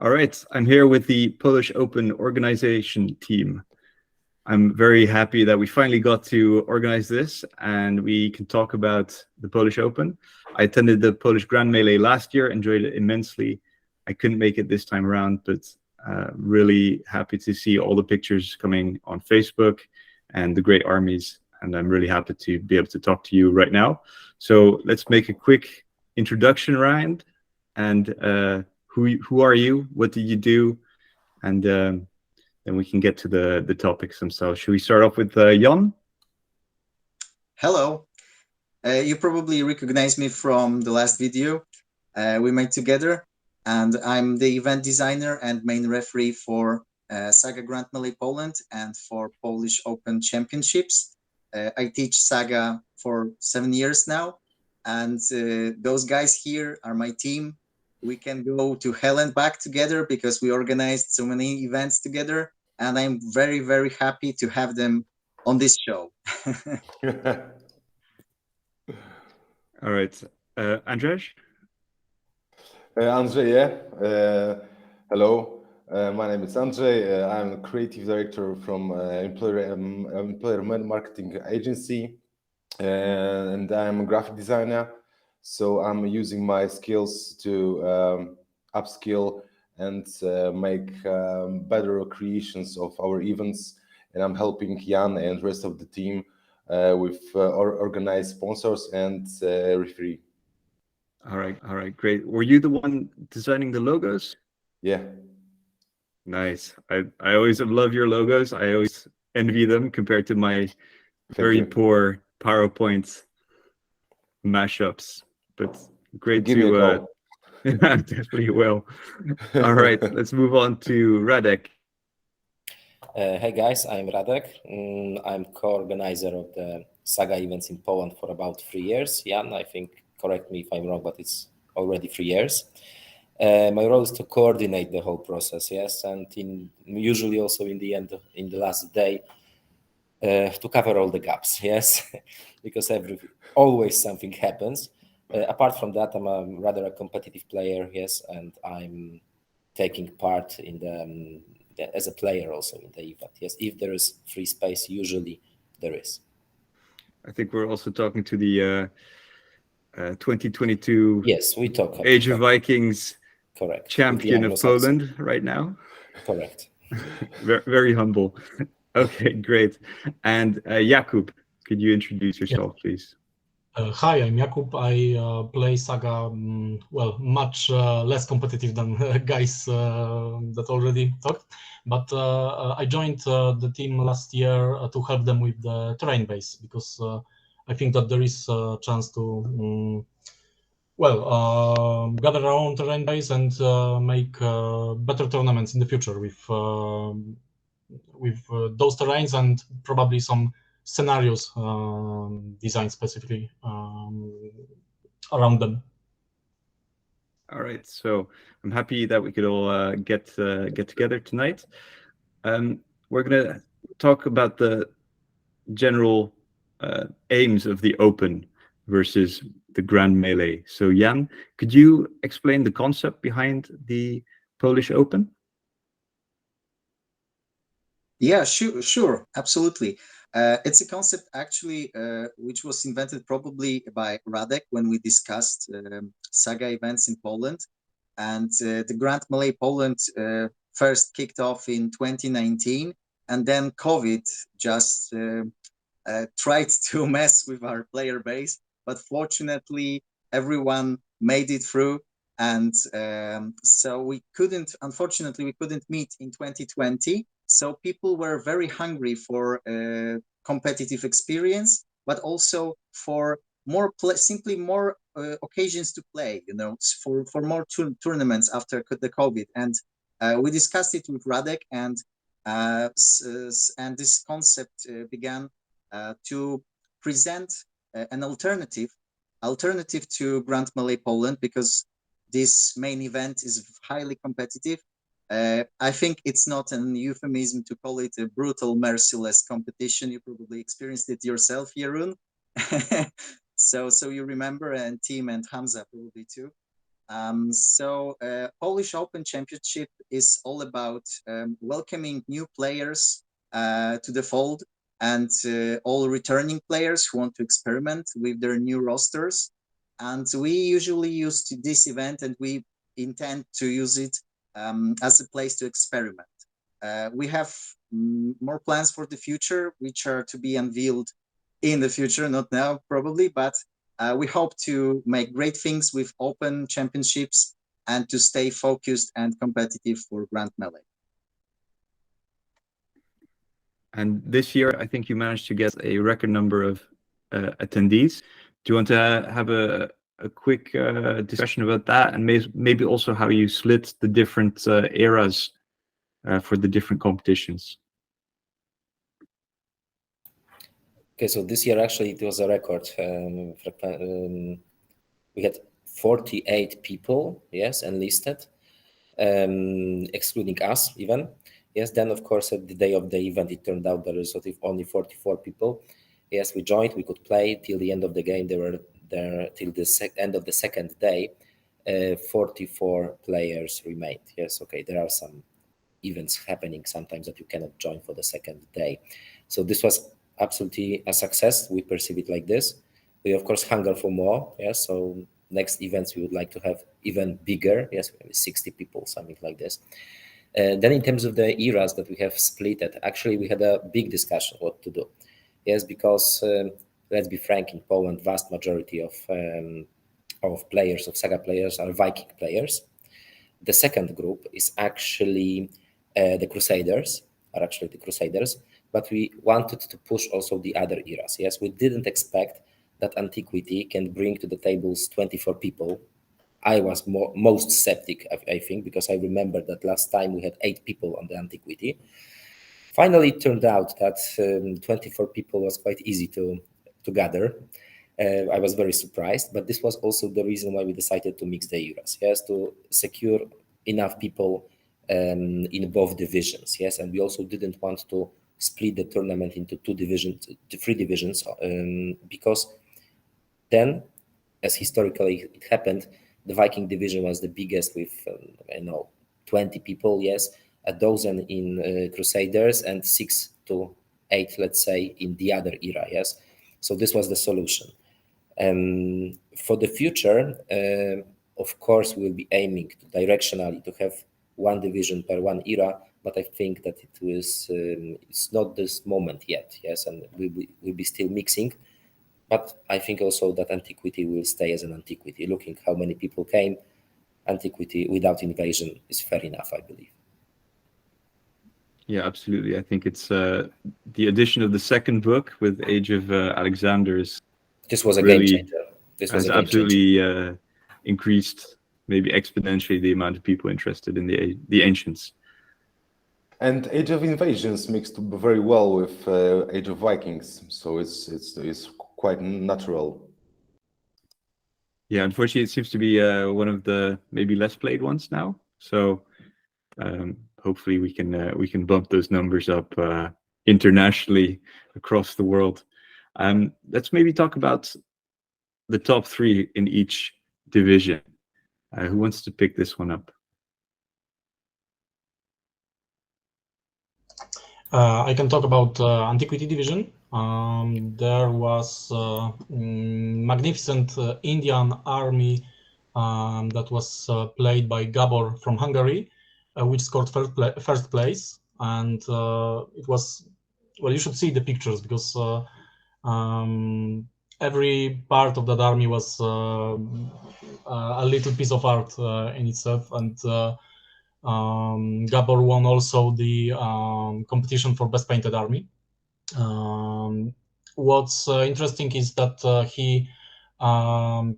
All right, I'm here with the Polish Open organization team. I'm very happy that we finally got to organize this and we can talk about the Polish Open. I attended the Polish Grand Melee last year, enjoyed it immensely. I couldn't make it this time around, but really happy to see all the pictures coming on Facebook and the great armies. And I'm really happy to be able to talk to you right now. So let's make a quick introduction round. And who are you? What do you do? And then we can get to the topics themselves. Should we start off with Jan? Hello. You probably recognize me from the last video we made together, and I'm the event designer and main referee for Saga Grand Melee Poland and for Polish Open Championships. I teach Saga for 7 years now, and those guys here are my team. We can go to hell and back together because we organized so many events together, and I'm very, very happy to have them on this show. All right. Andrzej? Andrzej, yeah. Hello. My name is Andrzej. I'm a creative director from employer marketing agency, and I'm a graphic designer. So I'm using my skills to upskill and make better creations of our events. And I'm helping Jan and rest of the team with organized sponsors and referee. All right, great. Were you the one designing the logos? Yeah. Nice. I always love your logos. I always envy them compared to my very poor PowerPoint mashups. But great to definitely will. All right, let's move on to Radek. Hey guys, I'm Radek. I'm co-organizer of the Saga events in Poland for about 3 years. Jan, I think, correct me if I'm wrong, but it's already 3 years. My role is to coordinate the whole process, yes, and usually also in the end, in the last day, to cover all the gaps, yes, because always something happens. Apart from that, I'm rather a competitive player, yes, and I'm taking part in as a player also in the event, yes. If there is free space, usually there is. I think we're also talking to the 2022 yes, we talk Age of Vikings correct champion of Poland right now. Correct. very, very humble. Okay, great. And Jakub, could you introduce yourself, please? Hi, I'm Jakub. I play Saga, well, much less competitive than guys that already talked. But I joined the team last year to help them with the terrain base, because I think that there is a chance to, gather our own terrain base and make better tournaments in the future with those terrains and probably some scenarios designed specifically around them. All right, so I'm happy that we could all get together tonight. We're gonna talk about the general aims of the Open versus the Grand Melee. So Jan, could you explain the concept behind the Polish Open? Yeah, sure, absolutely. It's a concept actually which was invented probably by Radek when we discussed Saga events in Poland. And the Grand Melee Poland first kicked off in 2019, and then COVID just tried to mess with our player base. But fortunately, everyone made it through. And so unfortunately, we couldn't meet in 2020. So people were very hungry for competitive experience, but also for simply more occasions to play, you know, for more tournaments after the COVID. And we discussed it with Radek, and this concept began to present an alternative to Grand Melee Poland, because this main event is highly competitive. I think it's not an euphemism to call it a brutal, merciless competition. You probably experienced it yourself, Jeroen. so you remember, and Tim and Hamza probably too. So Polish Open Championship is all about welcoming new players to the fold, and all returning players who want to experiment with their new rosters. And we usually use this event, and we intend to use it as a place to experiment. We have more plans for the future, which are to be unveiled in the future, not now probably, but we hope to make great things with open championships and to stay focused and competitive for Grand Melee. And this year, I think you managed to get a record number of attendees. Do you want to have a quick discussion about that, and maybe also how you split the different eras for the different competitions? Okay, so this year actually it was a record. We had 48 people, yes, enlisted, excluding us even. Yes, then of course at the day of the event it turned out there is only 44 people. Yes, we joined, we could play till the end of the game. They were there till the end of the second day. 44 players remained. Yes, okay, there are some events happening sometimes that you cannot join for the second day. So this was absolutely a success. We perceive it like this. We of course hunger for more. Yes, so next events we would like to have even bigger. Yes, maybe 60 people, something like this. Then in terms of the eras that we have split it, actually we had a big discussion what to do. Yes, because let's be frank, in Poland, vast majority of players, of Saga players, are Viking players. The second group is actually the Crusaders, but we wanted to push also the other eras. Yes, we didn't expect that Antiquity can bring to the tables 24 people. I was most skeptic, I think, because I remember that last time we had 8 people on the Antiquity. Finally, it turned out that 24 people was quite easy to gather. I was very surprised, but this was also the reason why we decided to mix the eras, yes, to secure enough people in both divisions, yes, and we also didn't want to split the tournament into 3 divisions, because then, as historically it happened, the Viking division was the biggest with 20 people, yes, a dozen in Crusaders, and 6 to 8, let's say, in the other era, yes. So this was the solution. For the future, of course, we'll be aiming directionally to have 1 division per 1 era, but I think that it was it's not this moment yet, yes, and we'll be still mixing. But I think also that Antiquity will stay as an Antiquity. Looking how many people came, Antiquity without invasion is fair enough, I believe. Yeah, absolutely. I think it's the addition of the second book with Age of Alexander's. This was a really game changer. This was has a game absolutely changer. Increased maybe exponentially the amount of people interested in the ancients. And Age of Invasions mixed very well with Age of Vikings, so it's quite natural. Yeah, unfortunately, it seems to be one of the maybe less played ones now. So hopefully we can bump those numbers up internationally across the world. Let's maybe talk about the top 3 in each division. Who wants to pick this one up? I can talk about Antiquity division. There was magnificent Indian army that was played by Gabor from Hungary, which scored first place. And it was, well, you should see the pictures, because every part of that army was a little piece of art in itself. And Gabor won also the competition for best painted army. What's interesting is that he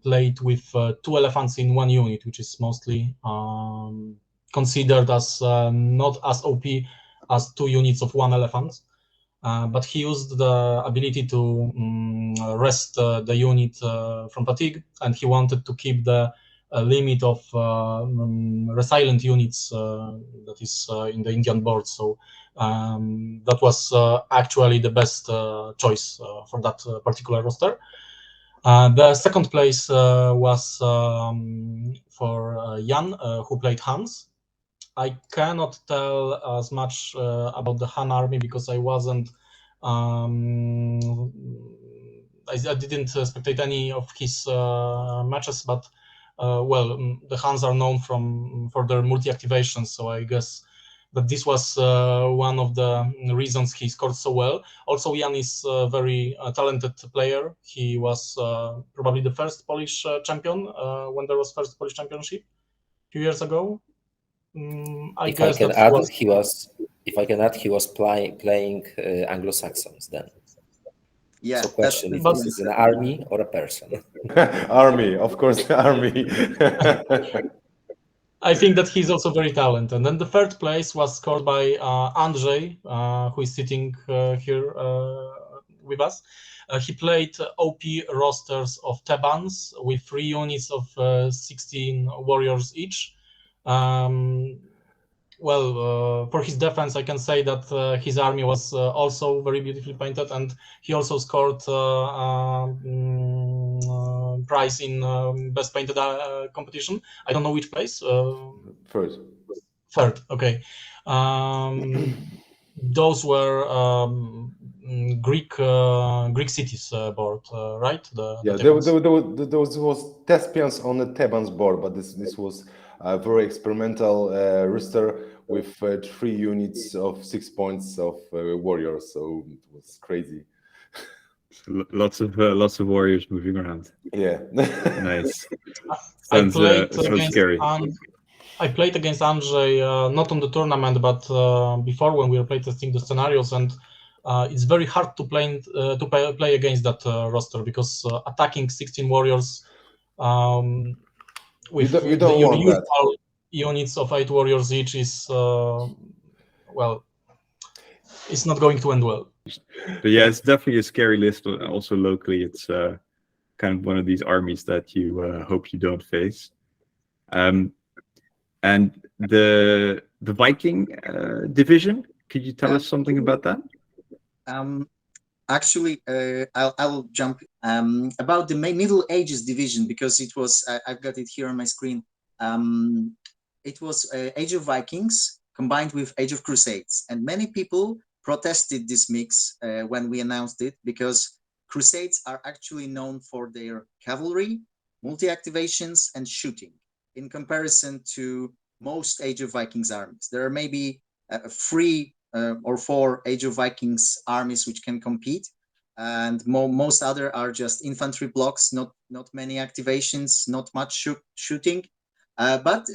played with 2 elephants in 1 unit, which is mostly considered as not as OP as 2 units of 1 elephant. But he used the ability to rest the unit from fatigue, and he wanted to keep the limit of resilient units that is in the Indian board. So that was actually the best choice for that particular roster. The second place was for Jan, who played Hans. I cannot tell as much about the Han army because I wasn't. I didn't spectate any of his matches, but well, the Hans are known for their multi-activations, so I guess that this was one of the reasons he scored so well. Also, Jan is a very talented player. He was probably the first Polish champion when there was first Polish championship a few years ago. If I can add, he was playing Anglo-Saxons then. Yeah. So question, if this is an army or a person? Army, of course, army. I think that he's also very talented. And then the third place was scored by Andrzej, who is sitting here with us. He played OP rosters of Thebans with 3 units of 16 warriors each. Well, for his defense, I can say that his army was also very beautifully painted, and he also scored prize in best painted competition. I don't know which place. Third. Okay. Those were Greek cities board, right? There was Thespians on the Thebans board, but this was a very experimental roster with 3 units of 6 points of warriors, so it was crazy. Lots of warriors moving around. Yeah. Nice. Sounds scary. I played against Andrzej not on the tournament, but before when we were playtesting the scenarios, and it's very hard to play against that roster because attacking 16 warriors with the usual units of 8 warriors each is well, it's not going to end well. But yeah, it's definitely a scary list. Also locally, it's kind of one of these armies that you hope you don't face. And the Viking division, could you tell us something about that? Actually, I'll jump about the Middle Ages division because it was I've got it here on my screen. It was Age of Vikings combined with Age of Crusades, and many people protested this mix when we announced it because Crusades are actually known for their cavalry, multi-activations, and shooting. In comparison to most Age of Vikings armies, there are maybe 3 or 4 Age of Vikings armies which can compete, and most other are just infantry blocks, not many activations, not much shooting. But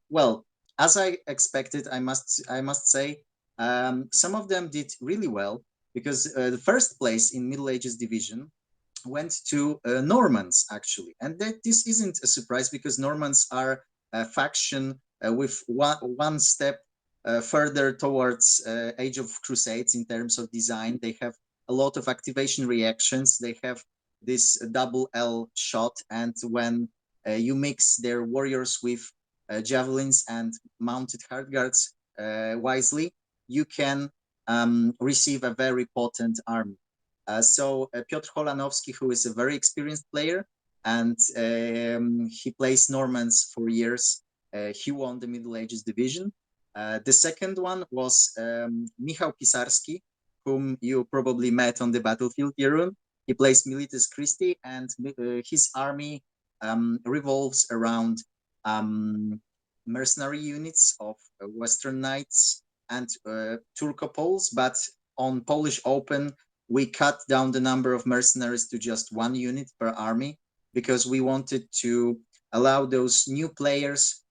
well, as I expected, I must say, some of them did really well because the first place in Middle Ages division went to Normans actually, and this isn't a surprise because Normans are a faction with one step further towards Age of Crusades in terms of design. They have a lot of activation reactions. They have this double L shot, and when you mix their warriors with javelins and mounted hard guards wisely, you can receive a very potent army. So Piotr Holanowski, who is a very experienced player, and he plays Normans for years, he won the Middle Ages division. The second one was Michał Pisarski, whom you probably met on the battlefield, Jeroen. He plays Milites Christi, and his army revolves around mercenary units of Western Knights and Turco Poles, but on Polish Open, we cut down the number of mercenaries to just 1 unit per army because we wanted to allow those new players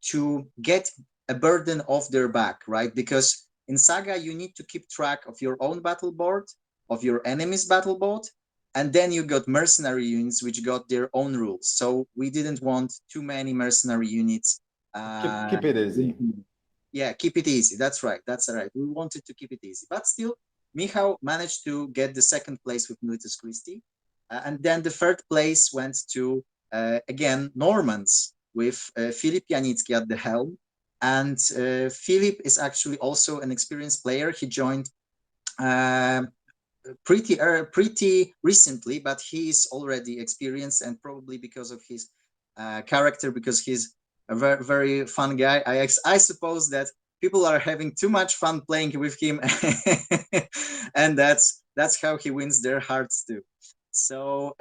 to get a burden off their back, right? Because in Saga, you need to keep track of your own battle board, of your enemy's battle board, and then you got mercenary units which got their own rules. So we didn't want too many mercenary units. Keep it easy. Yeah, keep it easy. That's right. That's right. We wanted to keep it easy. But still, Michał managed to get the second place with Milites Christi. And then the third place went to, again, Normans with Filip Janicki at the helm. And Filip is actually also an experienced player. He joined pretty recently, but he is already experienced, and probably because of his character, because he's a very, very fun guy. I suppose that people are having too much fun playing with him, and that's how he wins their hearts too. So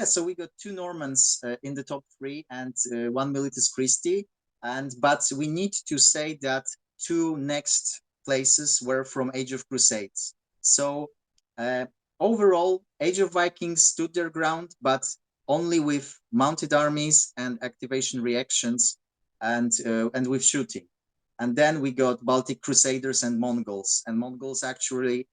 so we got 2 Normans in the top 3 and 1 Militus Christi, but we need to say that 2 next places were from Age of Crusades. So overall, Age of Vikings stood their ground, but only with mounted armies and activation reactions, and with shooting. And then we got Baltic Crusaders and Mongols, and Mongols actually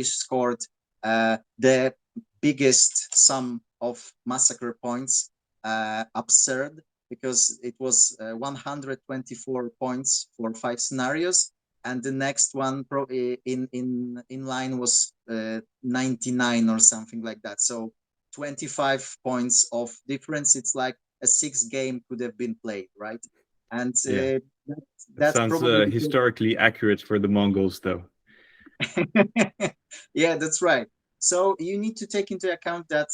scored the biggest sum of massacre points, absurd, because it was 124 points for 5 scenarios, and the next one in line was 99 or something like that. So 25 points of difference. It's like a 6 game could have been played, right? And that sounds probably historically accurate for the Mongols, though. Yeah, that's right. So you need to take into account that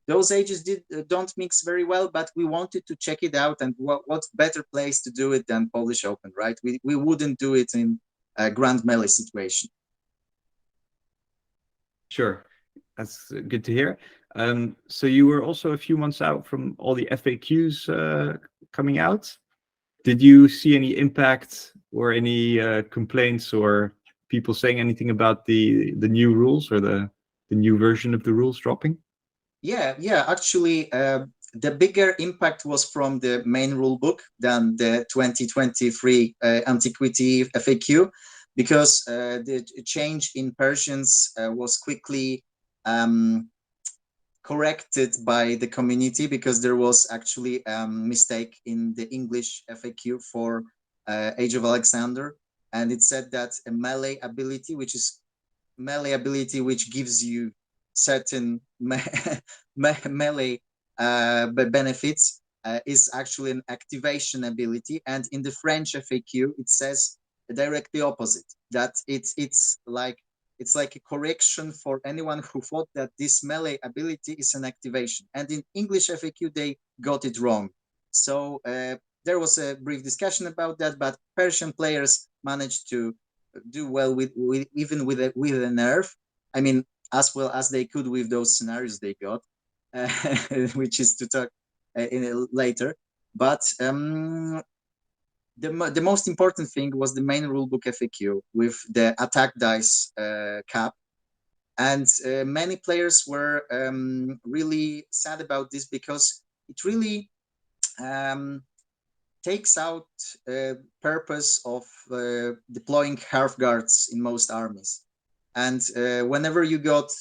those ages don't mix very well, but we wanted to check it out, and what better place to do it than Polish Open, right? We wouldn't do it in a Grand Melee situation. Sure, that's good to hear. So you were also a few months out from all the FAQs coming out. Did you see any impact or any complaints or people saying anything about the new rules or the new version of the rules dropping? Yeah. Actually, the bigger impact was from the main rule book than the 2023 Antiquity FAQ, because the change in Persians was quickly corrected by the community, because there was actually a mistake in the English FAQ for Age of Alexander, and it said that a melee ability, which gives you certain melee benefits, is actually an activation ability, and in the French FAQ it says directly opposite, that it's like a correction for anyone who thought that this melee ability is an activation, and in English FAQ they got it wrong. So there was a brief discussion about that, but Persian players managed to do well with even with a nerf. I mean, as well as they could with those scenarios they got, which is to talk later. But the most important thing was the main rulebook FAQ with the attack dice cap, and many players were really sad about this, because it really takes out purpose of deploying half guards in most armies. And whenever you got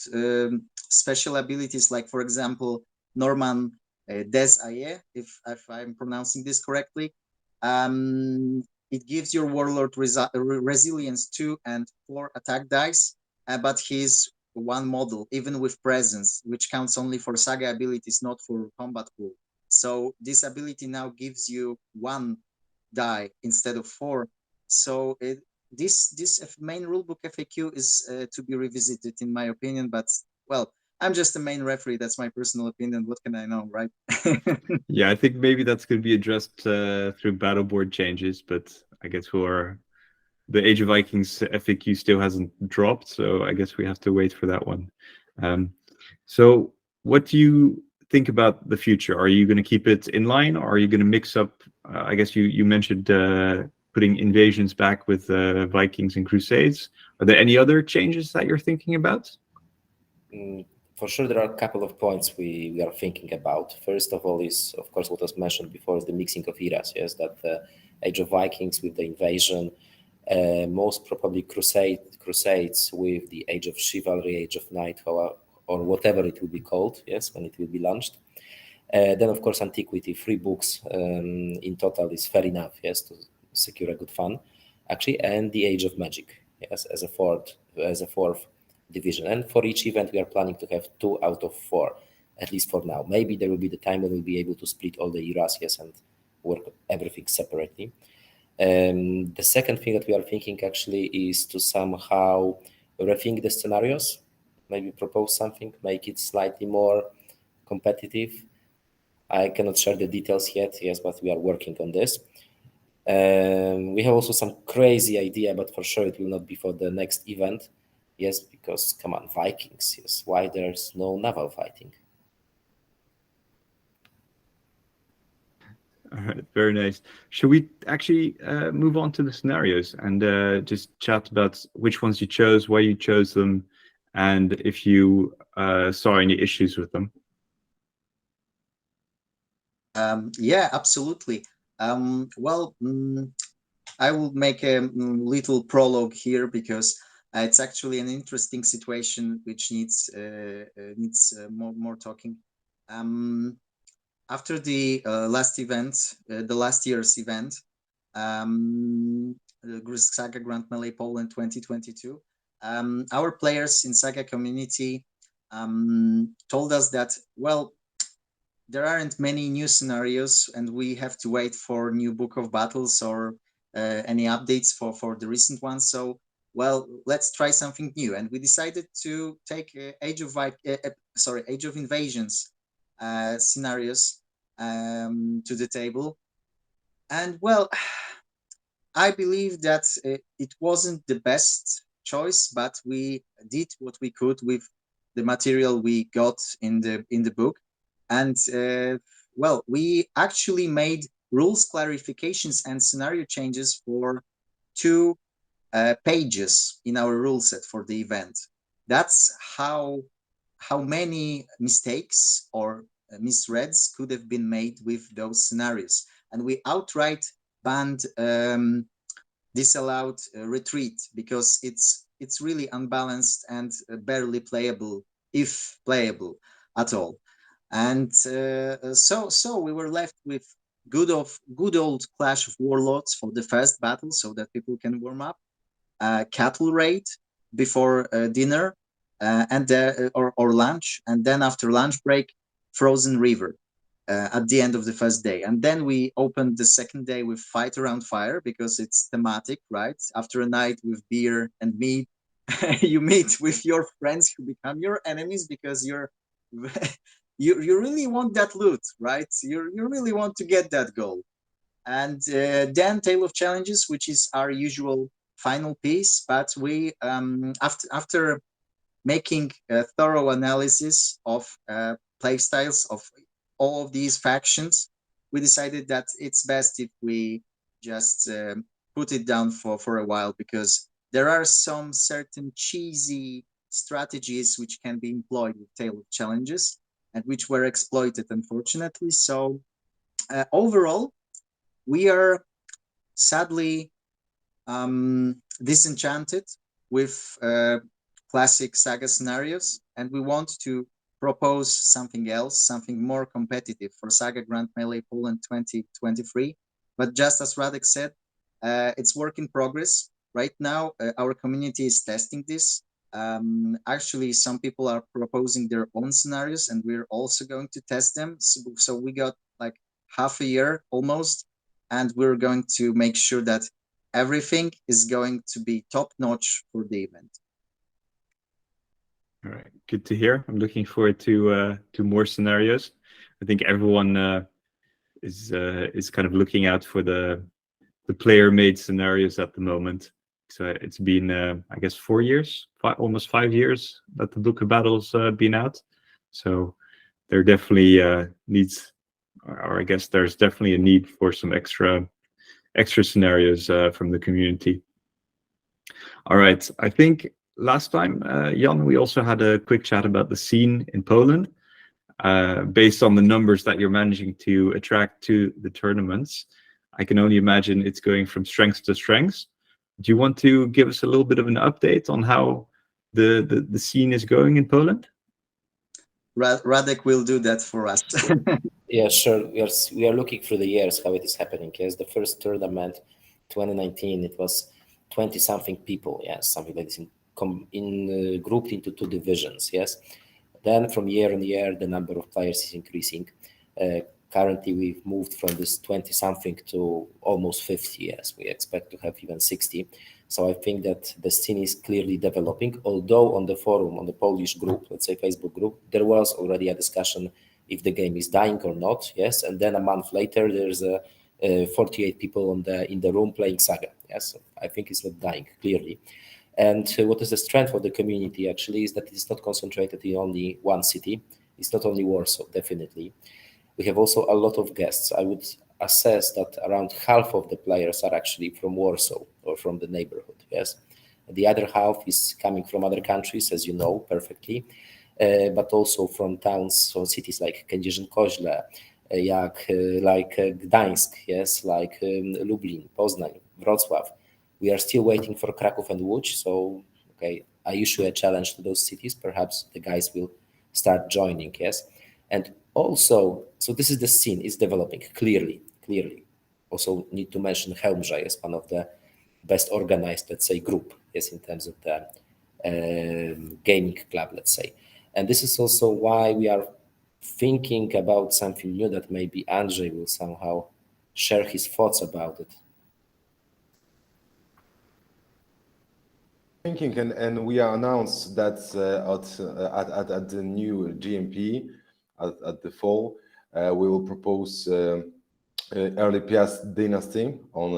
special abilities, like for example Norman Des Aye, if I'm pronouncing this correctly, it gives your warlord resilience 2 and 4 attack dice, but he's 1 model, even with presence, which counts only for Saga abilities, not for combat pool. So this ability now gives you 1 die instead of 4. So this main rulebook FAQ is to be revisited, in my opinion. But well, I'm just the main referee. That's my personal opinion. What can I know, right? Yeah, I think maybe that's going to be addressed through battle board changes, but I guess the Age of Vikings FAQ still hasn't dropped, so I guess we have to wait for that one. So what do you think about the future? Are you going to keep it in line, or are you going to mix up? I guess you mentioned putting invasions back with Vikings and Crusades. Are there any other changes that you're thinking about? For sure, there are a couple of points we are thinking about. First of all is, of course, what was mentioned before, is the mixing of eras. Yes, that the Age of Vikings with the invasion, most probably Crusades with the Age of Chivalry, Age of Knight, or whatever it will be called, yes, when it will be launched. Then, of course, Antiquity, 3 books in total is fair enough, yes, to secure a good fun, actually, and the Age of Magic, yes, as a fourth division. And for each event, we are planning to have 2 out of 4, at least for now. Maybe there will be the time when we'll be able to split all the eras, yes, and work everything separately. The second thing that we are thinking actually is to somehow rethink the scenarios. maybe propose something, make it slightly more competitive. I cannot share the details yet, yes, but we are working on this. We have also some crazy idea, but for sure it will not be for the next event. Yes, because come on, Vikings, yes, why there's no naval fighting? All right, very nice. Should we actually move on to the scenarios and just chat about which ones you chose, why you chose them, and if you saw any issues with them? Yeah, absolutely. Well, I will make a little prologue here because it's actually an interesting situation which needs more talking. After the last event, the last year's event, Saga Grand Melee Poland 2022, our players in Saga community told us that, well, there aren't many new scenarios and we have to wait for new Book of Battles or any updates for the recent ones. So, well, let's try something new. And we decided to take Age of Invasions scenarios to the table. And well, I believe that it wasn't the best choice, but we did what we could with the material we got in the book. And well, we actually made rules clarifications and scenario changes for 2 pages in our rule set for the event. That's how many mistakes or misreads could have been made with those scenarios. And we outright banned disallowed retreat because it's really unbalanced and barely playable, if playable at all. And so we were left with good old Clash of Warlords for the first battle, so that people can warm up. Cattle raid before dinner and or lunch, and then after lunch break, Frozen River at the end of the first day. And then we opened the second day with Fight Around Fire because it's thematic, right? After a night with beer and meat, you meet with your friends who become your enemies because you really want that loot, right? You really want to get that goal. And then Tale of Challenges, which is our usual final piece, but we after making a thorough analysis of playstyles of all of these factions, we decided that it's best if we just put it down for a while, because there are some certain cheesy strategies which can be employed with Tale of Challenges and which were exploited, unfortunately. So overall, we are sadly disenchanted with classic Saga scenarios, and we want to propose something else, something more competitive for Saga Grand Melee Poland 2023. But just as Radek said, it's work in progress. Right now, our community is testing this. Actually, some people are proposing their own scenarios, and we're also going to test them. So we got like half a year almost, and we're going to make sure that everything is going to be top notch for the event. All right, good to hear. I'm looking forward to more scenarios. I think everyone is kind of looking out for the player-made scenarios at the moment. So it's been I guess 4 years, almost 5 years that the Book of Battles been out. So there definitely needs, or I guess there's definitely a need for some extra scenarios from the community. All right, I think last time, Jan, we also had a quick chat about the scene in Poland. Based on the numbers that you're managing to attract to the tournaments, I can only imagine it's going from strength to strength. Do you want to give us a little bit of an update on how the scene is going in Poland? Radek will do that for us. Yeah, sure. We are looking through the years how it is happening. Yes, the first tournament, 2019, it was 20-something people. Yes, something like this, grouped into 2 divisions. Yes, then from year on year, the number of players is increasing. Currently, we've moved from this 20-something to almost 50. Yes, we expect to have even 60. So I think that the scene is clearly developing, although on the forum, on the Polish group, let's say Facebook group, there was already a discussion if the game is dying or not. Yes, and then a month later, there's 48 people in the room playing Saga. Yes, so I think it's not dying, clearly. And what is the strength of the community actually is that it's not concentrated in only one city. It's not only Warsaw, definitely. We have also a lot of guests. I would assess that around half of the players are actually from Warsaw or from the neighborhood. Yes, the other half is coming from other countries, as you know perfectly, but also from towns or cities like Kędzierzyn-Koźle, like Gdańsk, yes, like Lublin, Poznań, Wrocław. We are still waiting for Kraków and Łódź. So, okay, I issue a challenge to those cities. Perhaps the guys will start joining. Yes, and also, so this is the scene, it's developing clearly. Also need to mention Helmża as one of the best organized, let's say, group, yes, in terms of the gaming club, let's say. And this is also why we are thinking about something new that maybe Andrzej will somehow share his thoughts about it. Thinking, and we announced that at the new GMP at the fall, we will propose early Piast Dynasty on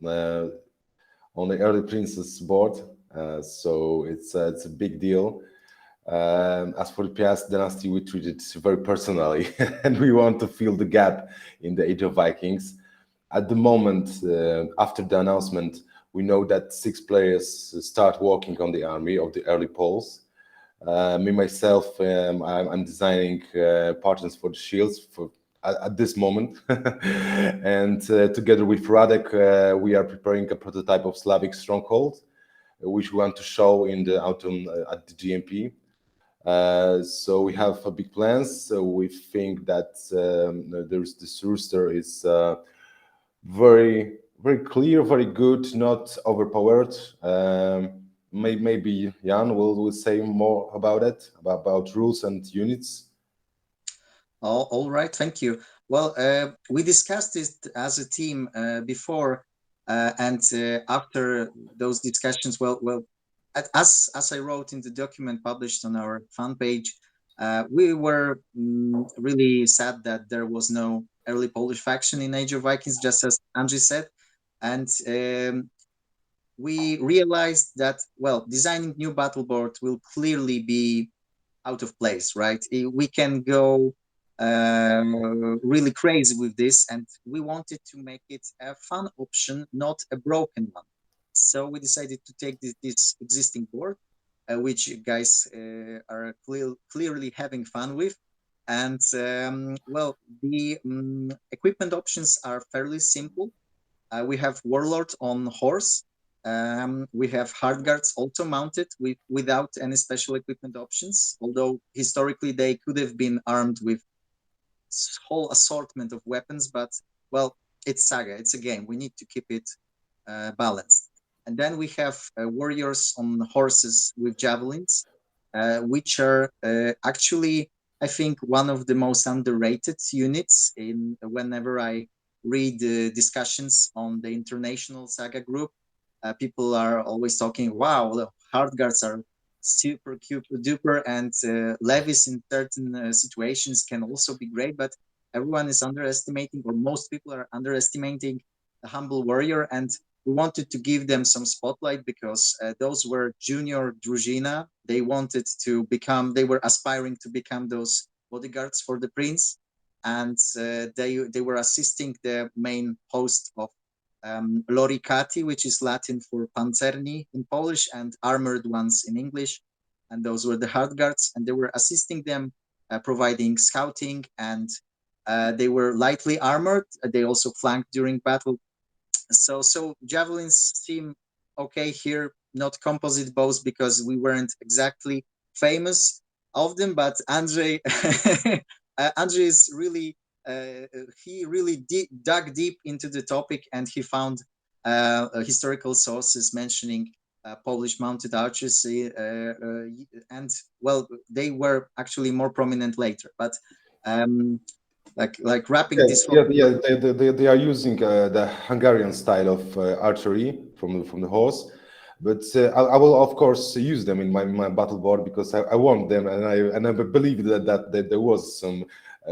the early Princess board. So it's a big deal. As for the Piast Dynasty, we treat it very personally, and we want to fill the gap in the Age of Vikings. At the moment, after the announcement, we know that 6 players start working on the army of the early Poles. Me, myself, I'm designing patterns for the shields at this moment. And together with Radek, we are preparing a prototype of Slavic stronghold, which we want to show in the autumn at the GMP. So we have big plans. So we think that this rooster is very clear, very good, not overpowered. Maybe Jan will say more about it, about rules and units. All right, thank you. Well, we discussed it as a team before, and after those discussions, as I wrote in the document published on our fan page, we were really sad that there was no early Polish faction in Age of Vikings, just as Andrzej said, and we realized that, well, designing new battle board will clearly be out of place, right? We can go really crazy with this, and we wanted to make it a fun option, not a broken one. So we decided to take this existing board, which guys are clearly having fun with. And well, the equipment options are fairly simple. We have Warlord on horse. We have Hard Guards also mounted without any special equipment options, although historically they could have been armed with whole assortment of weapons, but well, it's Saga, it's a game. We need to keep it balanced. And then we have warriors on horses with javelins, which are actually, I think, one of the most underrated units whenever I read discussions on the international Saga group. People are always talking, wow, the Hard Guards are super duper, and levies in certain situations can also be great, but everyone is underestimating, or most people are underestimating, the humble warrior. And we wanted to give them some spotlight because those were junior drużyna. They were aspiring to become those bodyguards for the prince, and they were assisting the main host of Loricati, which is Latin for pancerni in Polish, and armored ones in English. And those were the Hard Guards, and they were assisting them, providing scouting, and they were lightly armored. They also flanked during battle. So javelins seem okay here, not composite bows because we weren't exactly famous of them, but Andrzej Andrzej is really he really dug deep into the topic, and he found historical sources mentioning Polish mounted archers, and well, they were actually more prominent later. But like wrapping this. They are using the Hungarian style of archery from the horse, but I will of course use them in my battle board because I want them, and I believe that there was some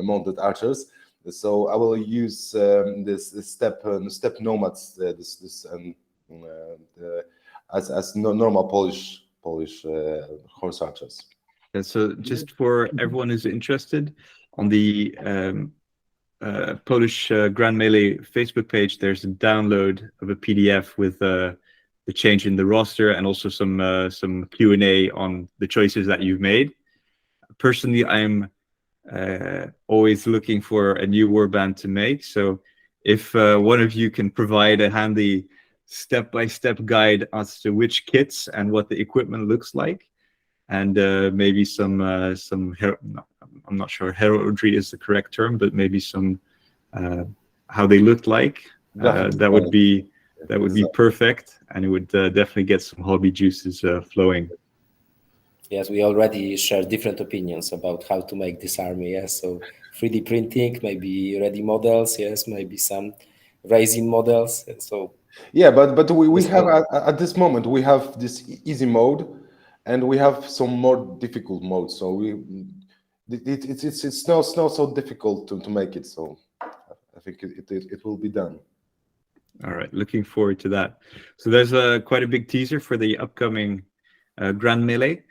mounted archers. So I will use this step nomads as normal Polish horse archers. Yeah, so just for everyone who's interested, on the Polish Grand Melee Facebook page, there's a download of a PDF with the change in the roster and also some Q&A on the choices that you've made. Personally, I'm always looking for a new warband to make. So if one of you can provide a handy step-by-step guide as to which kits and what the equipment looks like, and maybe some I'm not sure heraldry is the correct term, but maybe some how they looked like, that would be perfect, and it would definitely get some hobby juices flowing. Yes, we already share different opinions about how to make this army. Yes, so 3D printing, maybe ready models. Yes, maybe some resin models. So yeah, but we have at this moment we have this easy mode, and we have some more difficult modes. So it's not so difficult to make it. So I think it will be done. All right, looking forward to that. So there's quite a big teaser for the upcoming Grand Melee.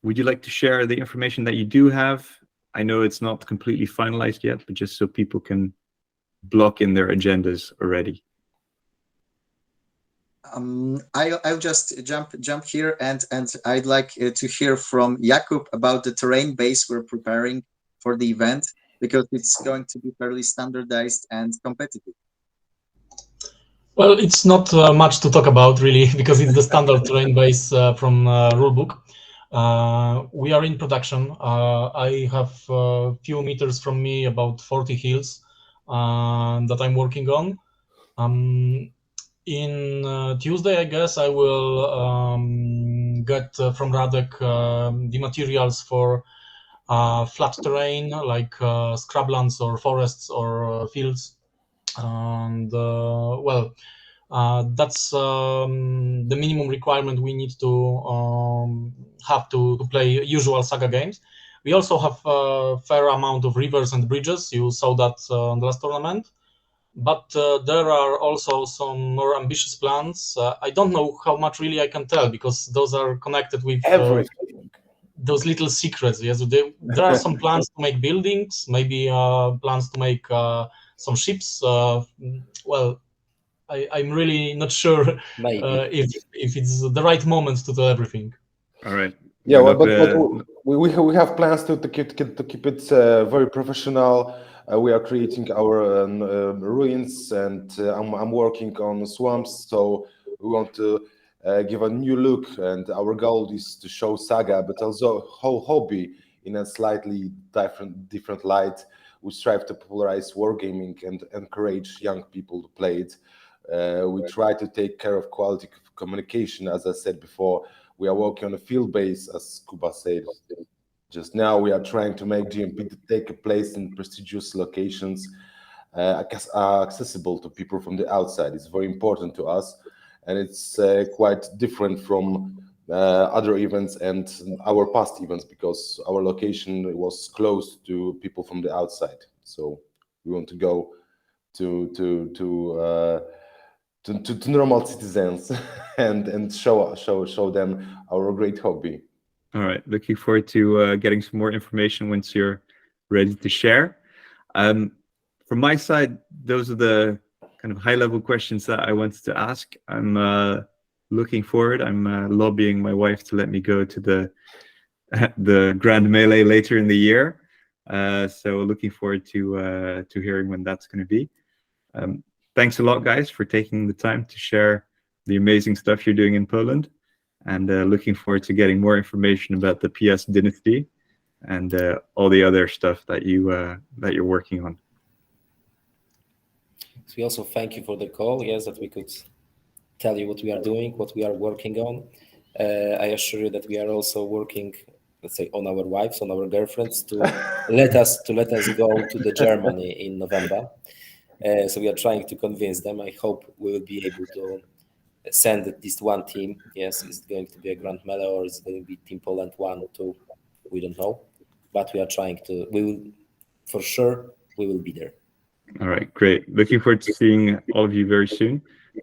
Would you like to share the information that you do have? I know it's not completely finalized yet, but just so people can block in their agendas already. I'll just jump here, and I'd like to hear from Jakub about the terrain base we're preparing for the event, because it's going to be fairly standardized and competitive. Well, it's not much to talk about really, because it's the standard terrain base from rulebook. We are in production. I have a few meters from me about 40 hills that I'm working on. In Tuesday, I guess, I will get from Radek the materials for flat terrain, like scrublands or forests or fields. And that's the minimum requirement we need to have to play usual Saga games. We also have a fair amount of rivers and bridges. You saw that on the last tournament. But there are also some more ambitious plans. I don't know how much really I can tell, because those are connected with everything. Those little secrets. Yes, there are some plans to make buildings, maybe plans to make some ships. Well, I'm really not sure if it's the right moment to tell everything. All right. Yeah, well, but we have plans to keep it very professional. We are creating our ruins, and I'm working on swamps. So we want to give a new look, and our goal is to show Saga, but also whole hobby in a slightly different light. We strive to popularize wargaming and encourage young people to play it. We try to take care of quality communication. As I said before, we are working on a field base, as Kuba said just now. We are trying to make GMP to take a place in prestigious locations, accessible to people from the outside. It's very important to us, and it's quite different from other events and our past events, because our location was closed to people from the outside. So we want to go to normal citizens and show them our great hobby. All right, looking forward to getting some more information once you're ready to share. From my side, those are the kind of high-level questions that I wanted to ask. I'm looking forward. I'm lobbying my wife to let me go to the Grand Melee later in the year. So looking forward to hearing when that's going to be. Thanks a lot, guys, for taking the time to share the amazing stuff you're doing in Poland, and looking forward to getting more information about the Piast Dynasty and all the other stuff that you're working on. So we also thank you for the call. Yes, that we could tell you what we are doing, what we are working on. I assure you that we are also working let's say, on our wives, on our girlfriends, to let us go to the Germany in November. So we are trying to convince them. I hope we will be able to send at least one team. Yes, it's going to be a Grand Melee, or it's going to be Team Poland 1 or 2. We don't know, but we are trying to. We will, for sure, we will be there. All right, great. Looking forward to seeing all of you very soon.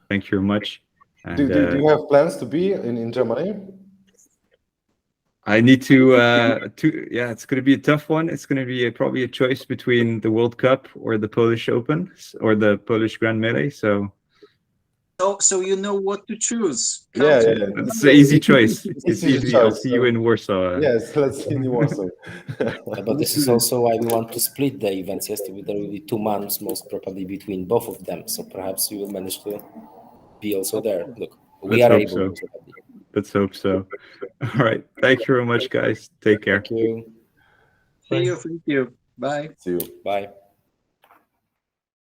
Thank you very much. And, do you have plans to be in Germany? I need to yeah, it's going to be a tough one. It's going to be probably a choice between the World Cup or the Polish Open or the Polish Grand Melee. So you know what to choose. Yeah. it's an easy choice. It's Easy easy. choice, I'll see you in Warsaw. Yes, let's see in Warsaw. But this is also why we want to split the events. Yes, there will be 2 months most probably between both of them. So perhaps we will manage to be also there. Look, we are able to. Let's hope so. All right. Thank you very much, guys. Take care. Thank you. See you. Thank you. Bye. See you. Bye.